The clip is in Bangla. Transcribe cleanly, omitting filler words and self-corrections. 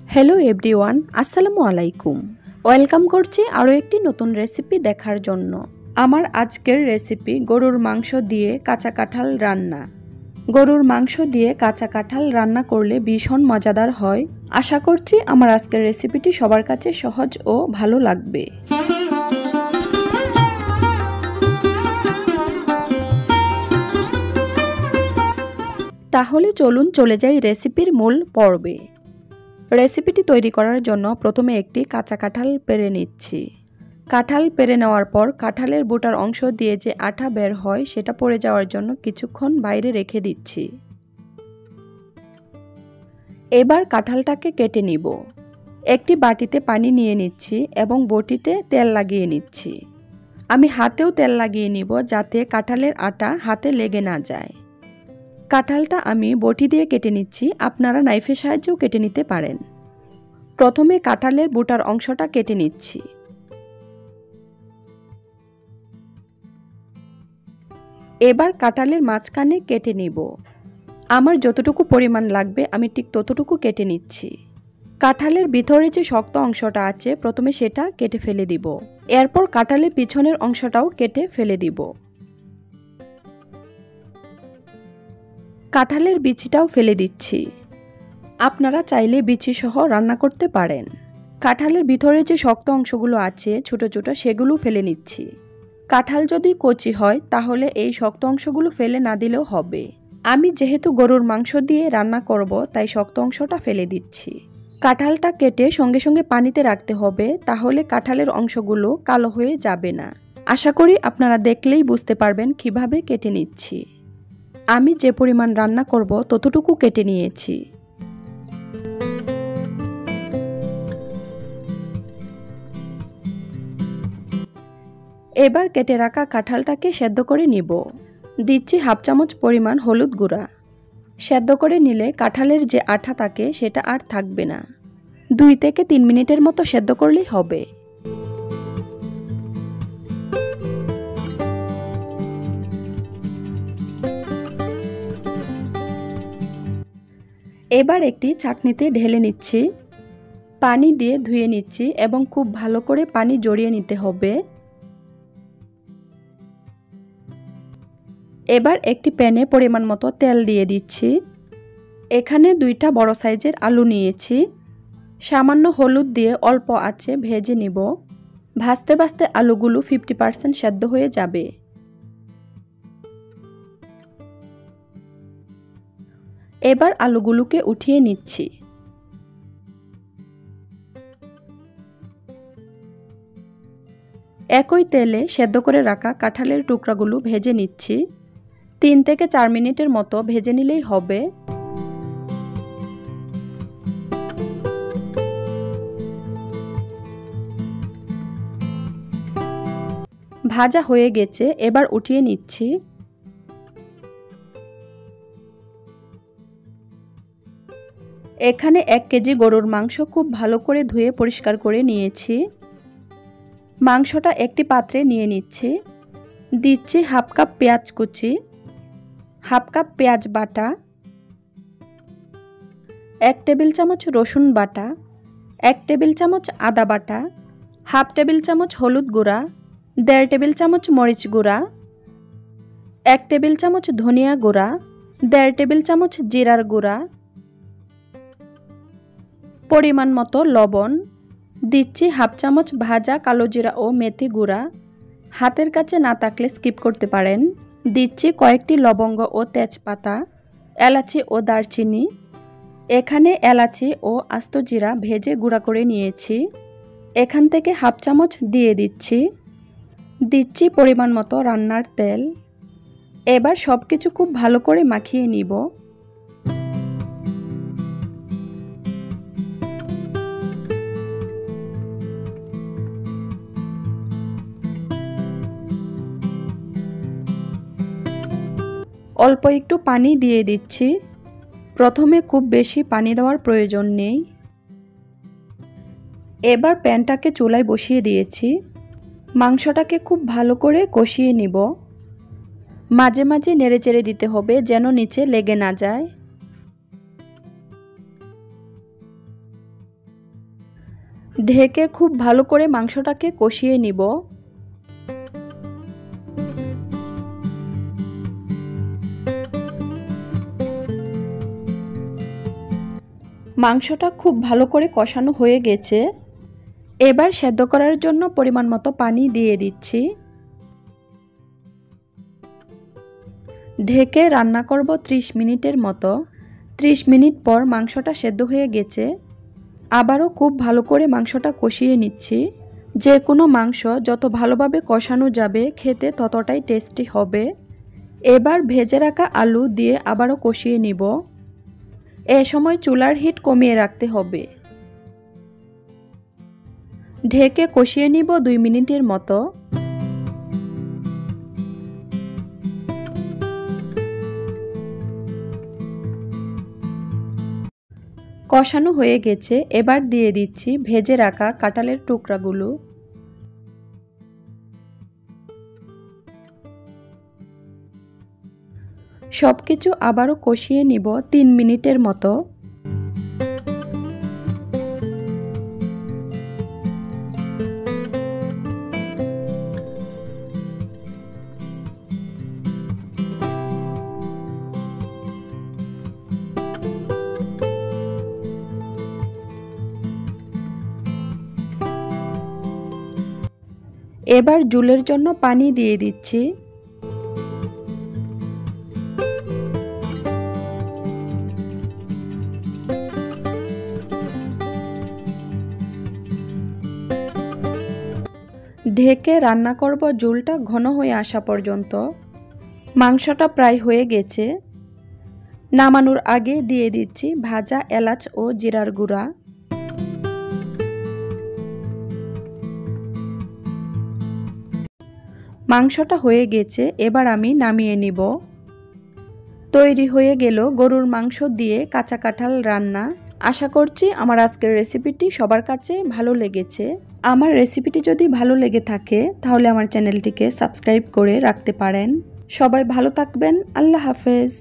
হ্যালো এভরিওয়ান, আসসালামু আলাইকুম। ওয়েলকাম করছি আরও একটি নতুন রেসিপি দেখার জন্য। আমার আজকের রেসিপি গরুর মাংস দিয়ে কাঁচা কাঁঠাল রান্না। গরুর মাংস দিয়ে কাঁচা কাঁঠাল রান্না করলে ভীষণ মজাদার হয়। আশা করছি আমার আজকের রেসিপিটি সবার কাছে সহজ ও ভালো লাগবে। তাহলে চলুন চলে যাই রেসিপির মূল পর্বে। রেসিপিটি তৈরি করার জন্য প্রথমে একটি কাঁচা কাঁঠাল পেড়ে নিচ্ছি। কাঁঠাল পেড়ে নেওয়ার পর কাঁঠালের বোটার অংশ দিয়ে যে আঠা বের হয় সেটা পড়ে যাওয়ার জন্য কিছুক্ষণ বাইরে রেখে দিচ্ছি। এবার কাঁঠালটাকে কেটে নিব। একটি বাটিতে পানি নিয়ে নিচ্ছি এবং বটিতে তেল লাগিয়ে নিচ্ছি। আমি হাতেও তেল লাগিয়ে নিব যাতে কাঁঠালের আটা হাতে লেগে না যায়। কাঁঠালটা আমি বটি দিয়ে কেটে নিচ্ছি, আপনারা নাইফের সাহায্যেও কেটে নিতে পারেন। প্রথমে কাঁঠালের বোটার অংশটা কেটে নিচ্ছি। এবার কাঁঠালের মাঝখানে কেটে নিব। আমার যতটুকু পরিমাণ লাগবে আমি ঠিক ততটুকু কেটে নিচ্ছি। কাঁঠালের ভিতরে যে শক্ত অংশটা আছে প্রথমে সেটা কেটে ফেলে দিব। এরপর কাঁঠালের পিছনের অংশটাও কেটে ফেলে দিব। কাঁঠালের বিচিটাও ফেলে দিচ্ছি। আপনারা চাইলে বিচি সহ রান্না করতে পারেন। কাঁঠালের ভিতরে যে শক্ত অংশগুলো আছে ছোট ছোট সেগুলো ফেলে নিচ্ছি। কাঁঠাল যদি কচি হয় তাহলে এই শক্ত অংশগুলো ফেলে না দিলেও হবে। আমি যেহেতু গরুর মাংস দিয়ে রান্না করব তাই শক্ত অংশটা ফেলে দিচ্ছি। কাঁঠালটা কেটে সঙ্গে সঙ্গে পানিতে রাখতে হবে, তাহলে কাঁঠালের অংশগুলো কালো হয়ে যাবে না। আশা করি আপনারা দেখলেই বুঝতে পারবেন কিভাবে কেটে নিচ্ছি। আমি যে পরিমাণ রান্না করব ততটুকু কেটে নিয়েছি। এবার কেটে রাখা কাঁঠালটাকে সেদ্ধ করে নিব। দিচ্ছি হাফ চামচ পরিমাণ হলুদ গুঁড়া। সেদ্ধ করে নিলে কাঁঠালের যে আঠা থাকে সেটা আর থাকবে না। 2 থেকে 3 মিনিটের মতো সেদ্ধ করলেই হবে। এবার একটি ছাঁকনিতে ঢেলে নিচ্ছি। পানি দিয়ে ধুয়ে নিচ্ছি এবং খুব ভালো করে পানি জড়িয়ে নিতে হবে। এবার একটি প্যানে পরিমাণ মতো তেল দিয়ে দিচ্ছি। এখানে 2টা বড় সাইজের আলু নিয়েছি। সামান্য হলুদ দিয়ে অল্প আঁচে ভেজে নিব। ভাজতে ভাজতে আলুগুলো 50% সেদ্ধ হয়ে যাবে। এবার আলুগুলোকে উঠিয়ে নিচ্ছি। একই তেলে সেদ্ধ করে রাখা কাঁঠালের টুকরাগুলো ভেজে নিচ্ছি। 3 থেকে 4 মিনিটের মতো ভেজে নিলেই হবে। ভাজা হয়ে গেছে, এবার উঠিয়ে নিচ্ছি। এখানে 1 কেজি গরুর মাংস খুব ভালো করে ধুয়ে পরিষ্কার করে নিয়েছি। মাংসটা একটি পাত্রে নিয়ে নিচ্ছি। দিচ্ছি হাফ কাপ পেঁয়াজ কুচি, হাফ কাপ পেঁয়াজ বাটা, 1 টেবিল চামচ রসুন বাটা, 1 টেবিল চামচ আদা বাটা, হাফ টেবিল চামচ হলুদ গুঁড়া, 1.5 টেবিল চামচ মরিচ গুঁড়া, 1 টেবিল চামচ ধনিয়া গুঁড়া, 1.5 টেবিল চামচ জিরার গুঁড়া, পরিমাণ মতো লবণ। দিচ্ছি হাফ চামচ ভাজা কালো জিরা ও মেথি গুঁড়া। হাতের কাছে না থাকলে স্কিপ করতে পারেন। দিচ্ছি কয়েকটি লবঙ্গ ও তেজপাতা, এলাচি ও দারচিনি। এখানে এলাচি ও আস্ত জিরা ভেজে গুঁড়া করে নিয়েছি। এখান থেকে হাফ চামচ দিয়ে দিচ্ছি। দিচ্ছি পরিমাণ মতো রান্নার তেল। এবার সব কিছু খুব ভালো করে মাখিয়ে নিব। অল্প একটু পানি দিয়ে দিচ্ছি। প্রথমে খুব বেশি পানি দেওয়ার প্রয়োজন নেই। এবার প্যানটাকে চুলায় বসিয়ে দিয়েছি। মাংসটাকে খুব ভালো করে কষিয়ে নিব। মাঝে মাঝে নেড়েচেড়ে দিতে হবে যেন নিচে লেগে না যায়। ঢেকে খুব ভালো করে মাংসটাকে কষিয়ে নিব। মাংসটা খুব ভালো করে কষানো হয়ে গেছে। এবার সেদ্ধ করার জন্য পরিমাণ মতো পানি দিয়ে দিচ্ছি। ঢেকে রান্না করব 30 মিনিটের মতো। 30 মিনিট পর মাংসটা সেদ্ধ হয়ে গেছে। আবারও খুব ভালো করে মাংসটা কষিয়ে নিচ্ছি। যে কোনো মাংস যত ভালোভাবে কষানো যাবে খেতে ততটাই টেস্টি হবে। এবার ভেজে রাখা আলু দিয়ে আবারও কষিয়ে নিব। এ সময় চুলার হিট কমিয়ে রাখতে হবে। ঢেকে কষিয়ে নিব 2 মিনিটের মতো। কষানো হয়ে গেছে। এবার দিয়ে দিচ্ছি ভেজে রাখা কাঁঠালের টুকরাগুলো। সবকিছু আবারও কষিয়ে নিব 3 মিনিটের মতো। এবার ঝোলের জন্য পানি দিয়ে দিচ্ছি। ঢেকে রান্না করব ঝোলটা ঘন হয়ে আসা পর্যন্ত। মাংসটা প্রায় হয়ে গেছে। নামানোর আগে দিয়ে দিচ্ছি ভাজা এলাচ ও জিরার গুঁড়া। মাংসটা হয়ে গেছে। এবার আমি নামিয়ে নিব। তৈরি হয়ে গেল গরুর মাংস দিয়ে কাঁচা কাঁঠাল রান্না। আশা করছি আমার আজকের রেসিপিটি সবার কাছে ভালো লেগেছে। আমার রেসিপিটি যদি ভালো লেগে থাকে তাহলে আমার চ্যানেলটিকে সাবস্ক্রাইব করে রাখতে পারেন। সবাই ভালো থাকবেন। আল্লাহ হাফেজ।